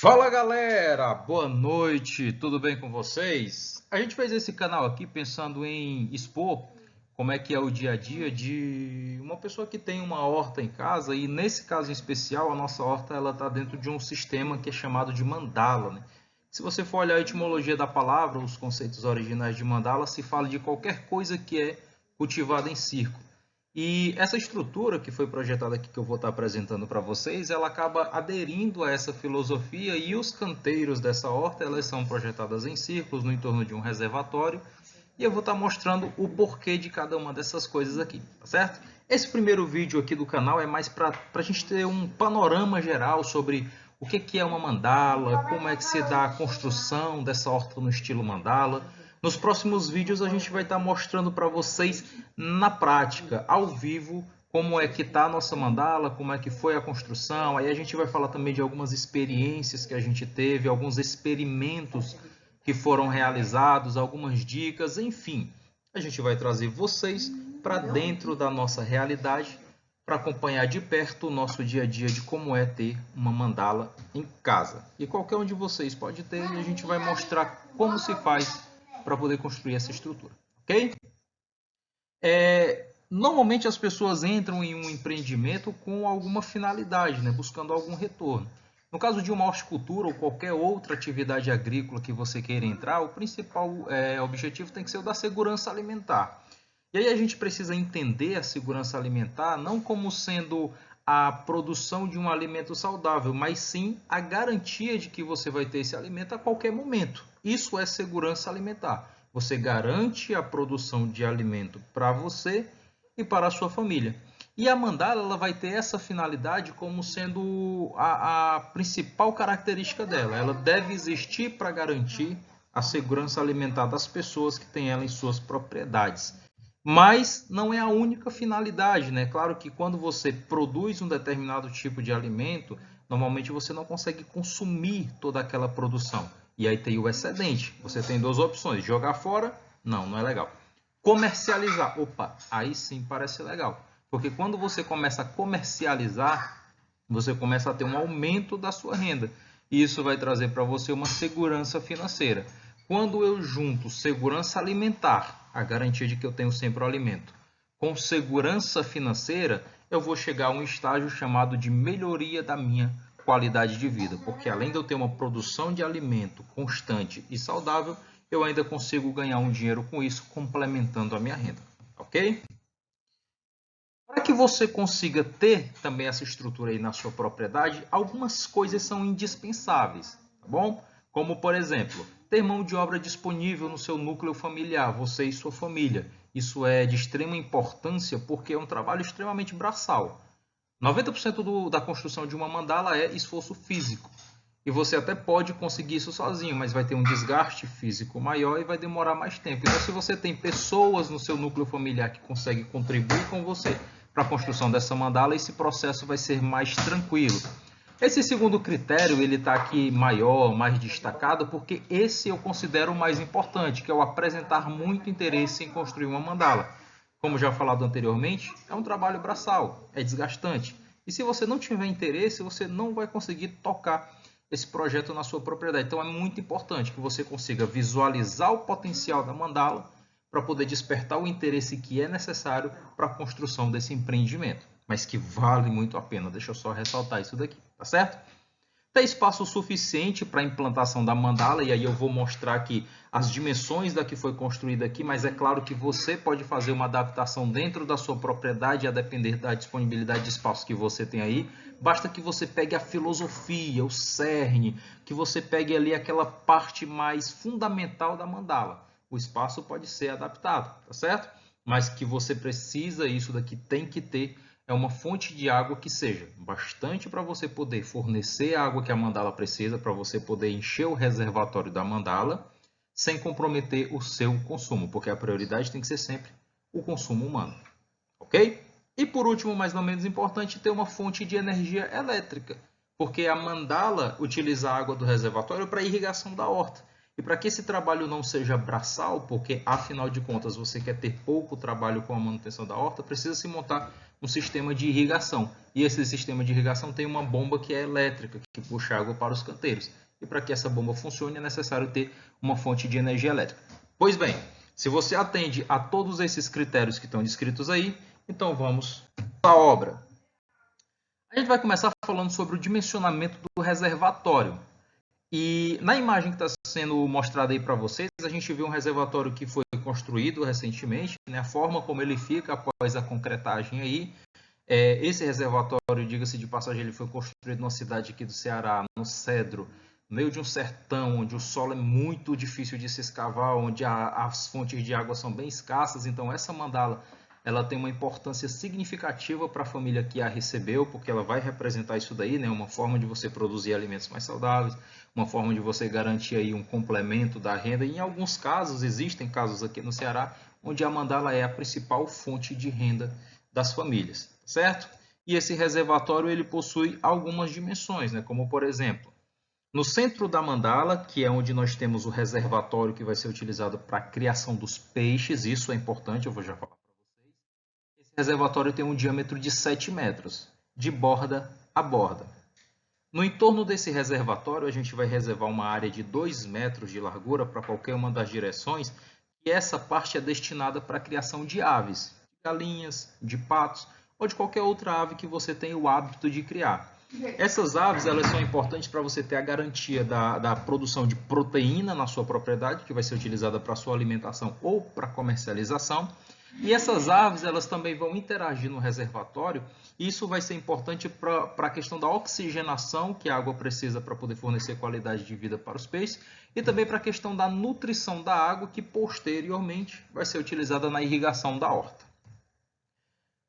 Fala galera, boa noite, tudo bem com vocês? A gente fez esse canal aqui pensando em expor como é que é o dia a dia de uma pessoa que tem uma horta em casa e nesse caso em especial a nossa horta ela está dentro de um sistema que é chamado de mandala, né? Se você for olhar a etimologia da palavra, os conceitos originais de mandala, se fala de qualquer coisa que é cultivada em círculo. E essa estrutura que foi projetada aqui, que eu vou estar apresentando para vocês, ela acaba aderindo a essa filosofia e os canteiros dessa horta, elas são projetadas em círculos, no entorno de um reservatório, e eu vou estar mostrando o porquê de cada uma dessas coisas aqui, tá certo? Esse primeiro vídeo aqui do canal é mais para a gente ter um panorama geral sobre o que é uma mandala, como é que se dá a construção dessa horta no estilo mandala. Nos próximos vídeos a gente vai estar mostrando para vocês na prática, ao vivo, como é que está a nossa mandala, como é que foi a construção. Aí a gente vai falar também de algumas experiências que a gente teve, alguns experimentos que foram realizados, algumas dicas, enfim. A gente vai trazer vocês para dentro da nossa realidade para acompanhar de perto o nosso dia a dia de como é ter uma mandala em casa. E qualquer um de vocês pode ter e a gente vai mostrar como se faz para poder construir essa estrutura, ok? Normalmente as pessoas entram em um empreendimento com alguma finalidade, né? Buscando algum retorno. No caso de uma horticultura ou qualquer outra atividade agrícola que você queira entrar, o principal objetivo tem que ser o da segurança alimentar. E aí a gente precisa entender a segurança alimentar não como sendo a produção de um alimento saudável, mas sim a garantia de que você vai ter esse alimento a qualquer momento. Isso é segurança alimentar. Você garante a produção de alimento para você e para a sua família. E a mandala ela vai ter essa finalidade como sendo a principal característica dela. Ela deve existir para garantir a segurança alimentar das pessoas que têm ela em suas propriedades. Mas não é a única finalidade, né? Claro que quando você produz um determinado tipo de alimento, normalmente você não consegue consumir toda aquela produção. E aí tem o excedente. Você tem duas opções: jogar fora, não é legal. Comercializar, opa, aí sim parece legal. Porque quando você começa a comercializar, você começa a ter um aumento da sua renda. E isso vai trazer para você uma segurança financeira. Quando eu junto segurança alimentar, a garantia de que eu tenho sempre o alimento, com segurança financeira, eu vou chegar a um estágio chamado de melhoria da minha qualidade de vida. Porque além de eu ter uma produção de alimento constante e saudável, eu ainda consigo ganhar um dinheiro com isso, complementando a minha renda. Ok? Para que você consiga ter também essa estrutura aí na sua propriedade, algumas coisas são indispensáveis, tá bom? Como, por exemplo, ter mão de obra disponível no seu núcleo familiar, você e sua família. Isso é de extrema importância porque é um trabalho extremamente braçal. 90% da construção de uma mandala é esforço físico. E você até pode conseguir isso sozinho, mas vai ter um desgaste físico maior e vai demorar mais tempo. Então, se você tem pessoas no seu núcleo familiar que conseguem contribuir com você para a construção dessa mandala, esse processo vai ser mais tranquilo. Esse segundo critério, ele está aqui maior, mais destacado, porque esse eu considero o mais importante, que é o apresentar muito interesse em construir uma mandala. Como já falado anteriormente, é um trabalho braçal, é desgastante. E se você não tiver interesse, você não vai conseguir tocar esse projeto na sua propriedade. Então é muito importante que você consiga visualizar o potencial da mandala para poder despertar o interesse que é necessário para a construção desse empreendimento, mas que vale muito a pena. Deixa eu só ressaltar isso daqui, tá certo? Tem espaço suficiente para a implantação da mandala, e aí eu vou mostrar aqui as dimensões da que foi construída aqui, mas é claro que você pode fazer uma adaptação dentro da sua propriedade, a depender da disponibilidade de espaço que você tem aí. Basta que você pegue a filosofia, o cerne, que você pegue ali aquela parte mais fundamental da mandala. O espaço pode ser adaptado, tá certo? Mas que você precisa, isso daqui tem que ter é uma fonte de água que seja bastante para você poder fornecer a água que a mandala precisa, para você poder encher o reservatório da mandala, sem comprometer o seu consumo, porque a prioridade tem que ser sempre o consumo humano, ok? E por último, mas não menos importante, ter uma fonte de energia elétrica, porque a mandala utiliza a água do reservatório para a irrigação da horta. E para que esse trabalho não seja braçal, porque afinal de contas você quer ter pouco trabalho com a manutenção da horta, precisa se montar um sistema de irrigação. E esse sistema de irrigação tem uma bomba que é elétrica, que puxa água para os canteiros. E para que essa bomba funcione é necessário ter uma fonte de energia elétrica. Pois bem, se você atende a todos esses critérios que estão descritos aí, então vamos à obra. A gente vai começar falando sobre o dimensionamento do reservatório. E na imagem que está sendo mostrada aí para vocês, a gente viu um reservatório que foi construído recentemente, né? A forma como ele fica após a concretagem aí. Esse reservatório, diga-se de passagem, ele foi construído numa cidade aqui do Ceará, no Cedro, no meio de um sertão, onde o solo é muito difícil de se escavar, onde as fontes de água são bem escassas. Então essa mandala ela tem uma importância significativa para a família que a recebeu, porque ela vai representar isso daí, né? Uma forma de você produzir alimentos mais saudáveis, uma forma de você garantir aí um complemento da renda. E em alguns casos, existem casos aqui no Ceará, onde a mandala é a principal fonte de renda das famílias, certo? E esse reservatório ele possui algumas dimensões, né? Como por exemplo, no centro da mandala, que é onde nós temos o reservatório que vai ser utilizado para a criação dos peixes, isso é importante, eu vou já falar. Esse reservatório tem um diâmetro de 7 metros, de borda a borda. No entorno desse reservatório, a gente vai reservar uma área de 2 metros de largura para qualquer uma das direções, e essa parte é destinada para a criação de aves, de galinhas, de patos, ou de qualquer outra ave que você tenha o hábito de criar. Essas aves elas são importantes para você ter a garantia da produção de proteína na sua propriedade, que vai ser utilizada para a sua alimentação ou para comercialização. E essas aves elas também vão interagir no reservatório, e isso vai ser importante para a questão da oxigenação que a água precisa para poder fornecer qualidade de vida para os peixes, e também para a questão da nutrição da água, que posteriormente vai ser utilizada na irrigação da horta.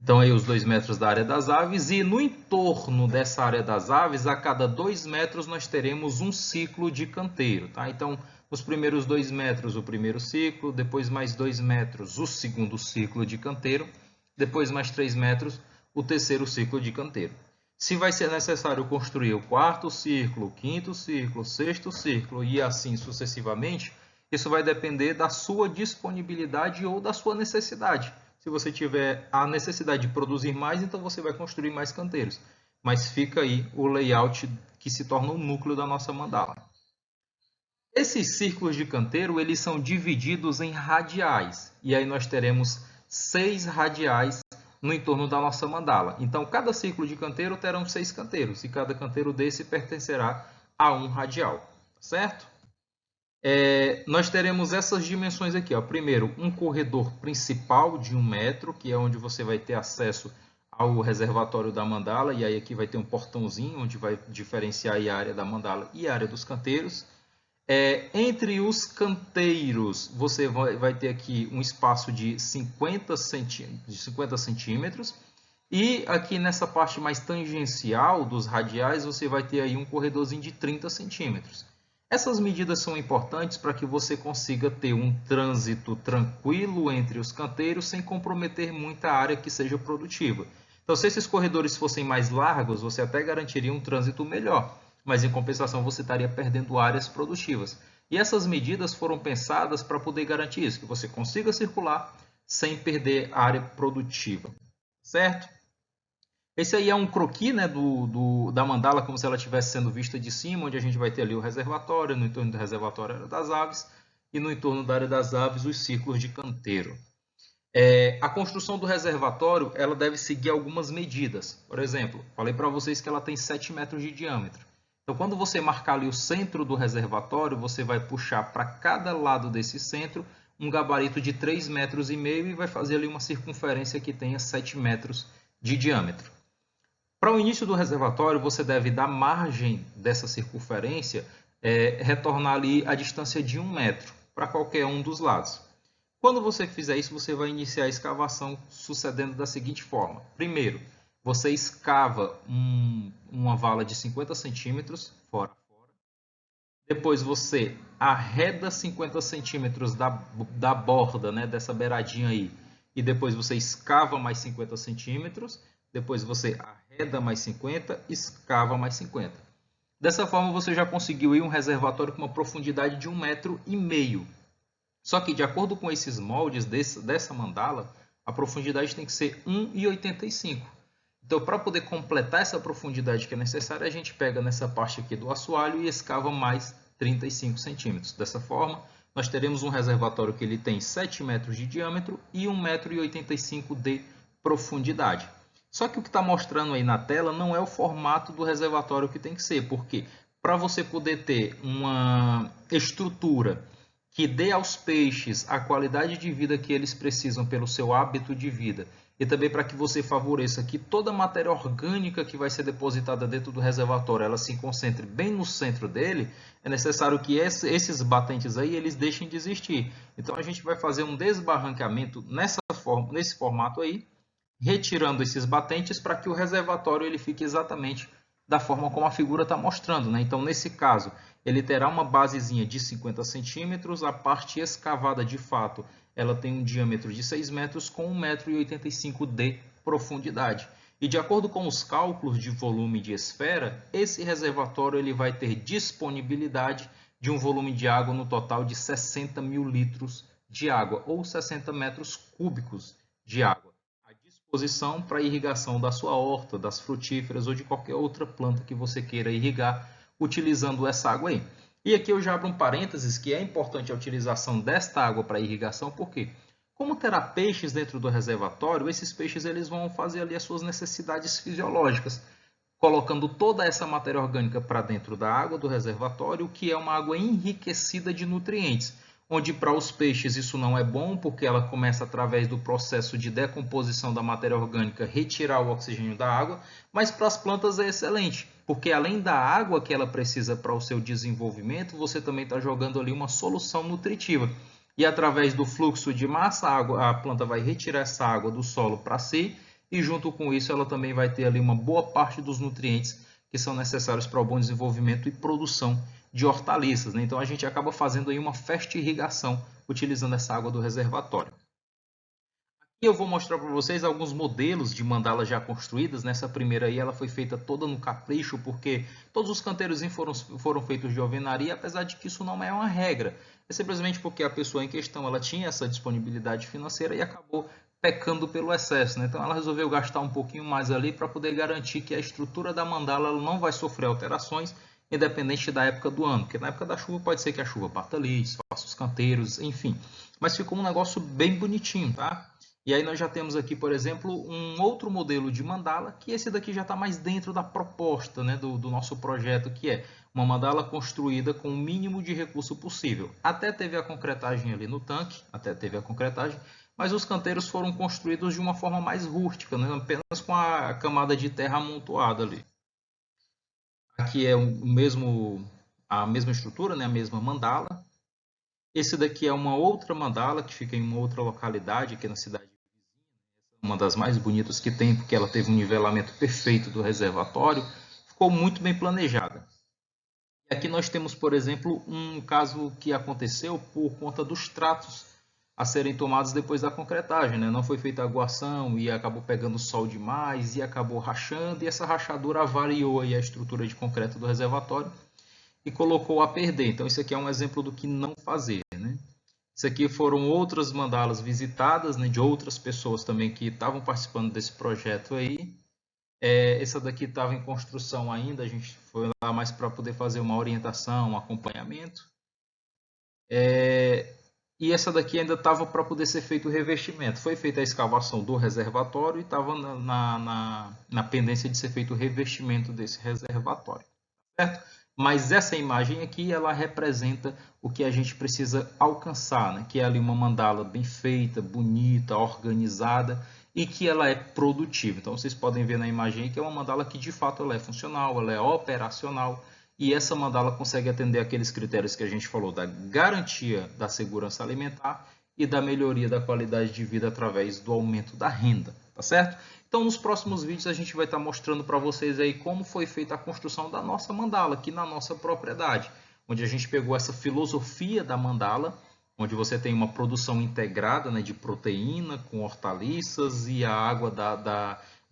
Então aí os 2 metros da área das aves, e no entorno dessa área das aves, a cada 2 metros nós teremos um ciclo de canteiro. Tá? Então, os primeiros 2 metros o primeiro ciclo, depois mais 2 metros o segundo ciclo de canteiro, depois mais 3 metros o terceiro ciclo de canteiro. Se vai ser necessário construir o quarto ciclo, o quinto ciclo, o sexto ciclo e assim sucessivamente, isso vai depender da sua disponibilidade ou da sua necessidade. Se você tiver a necessidade de produzir mais, então você vai construir mais canteiros. Mas fica aí o layout que se torna o núcleo da nossa mandala. Esses círculos de canteiro, eles são divididos em radiais. E aí nós teremos 6 radiais no entorno da nossa mandala. Então, cada círculo de canteiro terão 6 canteiros. E cada canteiro desse pertencerá a um radial. Certo? Nós teremos essas dimensões aqui. Ó. Primeiro, um corredor principal de 1 metro, que é onde você vai ter acesso ao reservatório da mandala. E aí aqui vai ter um portãozinho, onde vai diferenciar a área da mandala e a área dos canteiros. Entre os canteiros, você vai ter aqui um espaço de 50 centímetros. E aqui nessa parte mais tangencial dos radiais, você vai ter aí um corredorzinho de 30 centímetros. Essas medidas são importantes para que você consiga ter um trânsito tranquilo entre os canteiros sem comprometer muita área que seja produtiva. Então, se esses corredores fossem mais largos, você até garantiria um trânsito melhor, mas em compensação você estaria perdendo áreas produtivas. E essas medidas foram pensadas para poder garantir isso, que você consiga circular sem perder área produtiva. Certo? Esse aí é um croquis, né, da mandala, como se ela estivesse sendo vista de cima, onde a gente vai ter ali o reservatório, no entorno do reservatório a área das aves, e no entorno da área das aves os círculos de canteiro. A construção do reservatório ela deve seguir algumas medidas. Por exemplo, falei para vocês que ela tem 7 metros de diâmetro. Então, quando você marcar ali o centro do reservatório, você vai puxar para cada lado desse centro um gabarito de 3,5 metros e vai fazer ali uma circunferência que tenha 7 metros de diâmetro. Para o início do reservatório, você deve dar margem dessa circunferência, retornar ali a distância de 1 metro para qualquer um dos lados. Quando você fizer isso, você vai iniciar a escavação sucedendo da seguinte forma. Primeiro, você escava uma vala de 50 centímetros fora. Depois você arreda 50 centímetros da borda, né, dessa beiradinha aí. E depois você escava mais 50 centímetros. Depois você arreda mais 50, escava mais 50. Dessa forma você já conseguiu aí um reservatório com uma profundidade de 1,5 m. Só que de acordo com esses moldes dessa mandala, a profundidade tem que ser 1,85. Então, para poder completar essa profundidade que é necessária, a gente pega nessa parte aqui do assoalho e escava mais 35 centímetros. Dessa forma, nós teremos um reservatório que ele tem 7 metros de diâmetro e 1,85 m de profundidade. Só que o que está mostrando aí na tela não é o formato do reservatório que tem que ser, porque para você poder ter uma estrutura que dê aos peixes a qualidade de vida que eles precisam pelo seu hábito de vida, e também para que você favoreça que toda a matéria orgânica que vai ser depositada dentro do reservatório, ela se concentre bem no centro dele, é necessário que esses batentes aí eles deixem de existir. Então a gente vai fazer um desbarrancamento nesse formato aí, retirando esses batentes para que o reservatório ele fique exatamente da forma como a figura está mostrando, né? Então, nesse caso, ele terá uma basezinha de 50 centímetros, a parte escavada de fato, ela tem um diâmetro de 6 metros com 1,85 m de profundidade. E de acordo com os cálculos de volume de esfera, esse reservatório ele vai ter disponibilidade de um volume de água no total de 60 mil litros de água, ou 60 metros cúbicos de água, à disposição para a irrigação da sua horta, das frutíferas ou de qualquer outra planta que você queira irrigar utilizando essa água aí. E aqui eu já abro um parênteses que é importante a utilização desta água para irrigação, porque como terá peixes dentro do reservatório, esses peixes eles vão fazer ali as suas necessidades fisiológicas, colocando toda essa matéria orgânica para dentro da água do reservatório, que é uma água enriquecida de nutrientes, onde para os peixes isso não é bom, porque ela começa através do processo de decomposição da matéria orgânica retirar o oxigênio da água, mas para as plantas é excelente, porque além da água que ela precisa para o seu desenvolvimento, você também está jogando ali uma solução nutritiva. E através do fluxo de massa, a planta vai retirar essa água do solo para si, e junto com isso ela também vai ter ali uma boa parte dos nutrientes que são necessários para o bom desenvolvimento e produção de hortaliças, né? Então a gente acaba fazendo aí uma festa irrigação utilizando essa água do reservatório. Aqui eu vou mostrar para vocês alguns modelos de mandalas já construídas. Nessa primeira aí ela foi feita toda no capricho, porque todos os canteiros foram feitos de alvenaria, apesar de que isso não é uma regra. É simplesmente porque a pessoa em questão ela tinha essa disponibilidade financeira e acabou pecando pelo excesso, né? Então ela resolveu gastar um pouquinho mais ali para poder garantir que a estrutura da mandala ela não vai sofrer alterações, independente da época do ano, porque na época da chuva pode ser que a chuva bata ali, desfaça os canteiros, enfim. Mas ficou um negócio bem bonitinho, tá? E aí nós já temos aqui, por exemplo, um outro modelo de mandala, que esse daqui já está mais dentro da proposta, né, do nosso projeto, que é uma mandala construída com o mínimo de recurso possível. Até teve a concretagem ali no tanque, mas os canteiros foram construídos de uma forma mais rústica, né, apenas com a camada de terra amontoada ali. Aqui é a mesma estrutura, né, a mesma mandala. Esse daqui é uma outra mandala que fica em uma outra localidade aqui na cidade, uma das mais bonitas que tem, porque ela teve um nivelamento perfeito do reservatório, ficou muito bem planejada. E aqui nós temos, por exemplo, um caso que aconteceu por conta dos tratos a serem tomados depois da concretagem, né? Não foi feita aguação e acabou pegando sol demais e acabou rachando, e essa rachadura avariou aí a estrutura de concreto do reservatório e colocou a perder. Então isso aqui é um exemplo do que não fazer, né? Isso aqui foram outras mandalas visitadas, né, de outras pessoas também que estavam participando desse projeto aí. Essa daqui estava em construção ainda, a gente foi lá mais para poder fazer uma orientação, um acompanhamento. E essa daqui ainda estava para poder ser feito o revestimento. Foi feita a escavação do reservatório e estava na pendência de ser feito o revestimento desse reservatório, certo? Mas essa imagem aqui, ela representa o que a gente precisa alcançar, né? Que é ali uma mandala bem feita, bonita, organizada e que ela é produtiva. Então, vocês podem ver na imagem aí que é uma mandala que, de fato, ela é funcional, ela é operacional e essa mandala consegue atender aqueles critérios que a gente falou da garantia da segurança alimentar e da melhoria da qualidade de vida através do aumento da renda, tá certo? Então, nos próximos vídeos a gente vai estar mostrando para vocês aí como foi feita a construção da nossa mandala aqui na nossa propriedade, onde a gente pegou essa filosofia da mandala, onde você tem uma produção integrada, né, de proteína com hortaliças e a água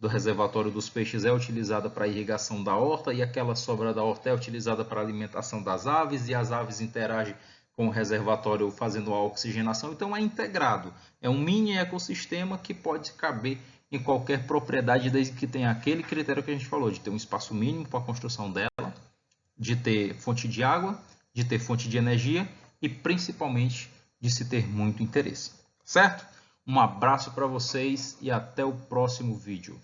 do reservatório dos peixes é utilizada para a irrigação da horta e aquela sobra da horta é utilizada para a alimentação das aves e as aves interagem com o reservatório fazendo a oxigenação. Então é integrado, é um mini ecossistema que pode caber em qualquer propriedade desde que tenha aquele critério que a gente falou, de ter um espaço mínimo para a construção dela, de ter fonte de água, de ter fonte de energia e principalmente de se ter muito interesse, certo? Um abraço para vocês e até o próximo vídeo.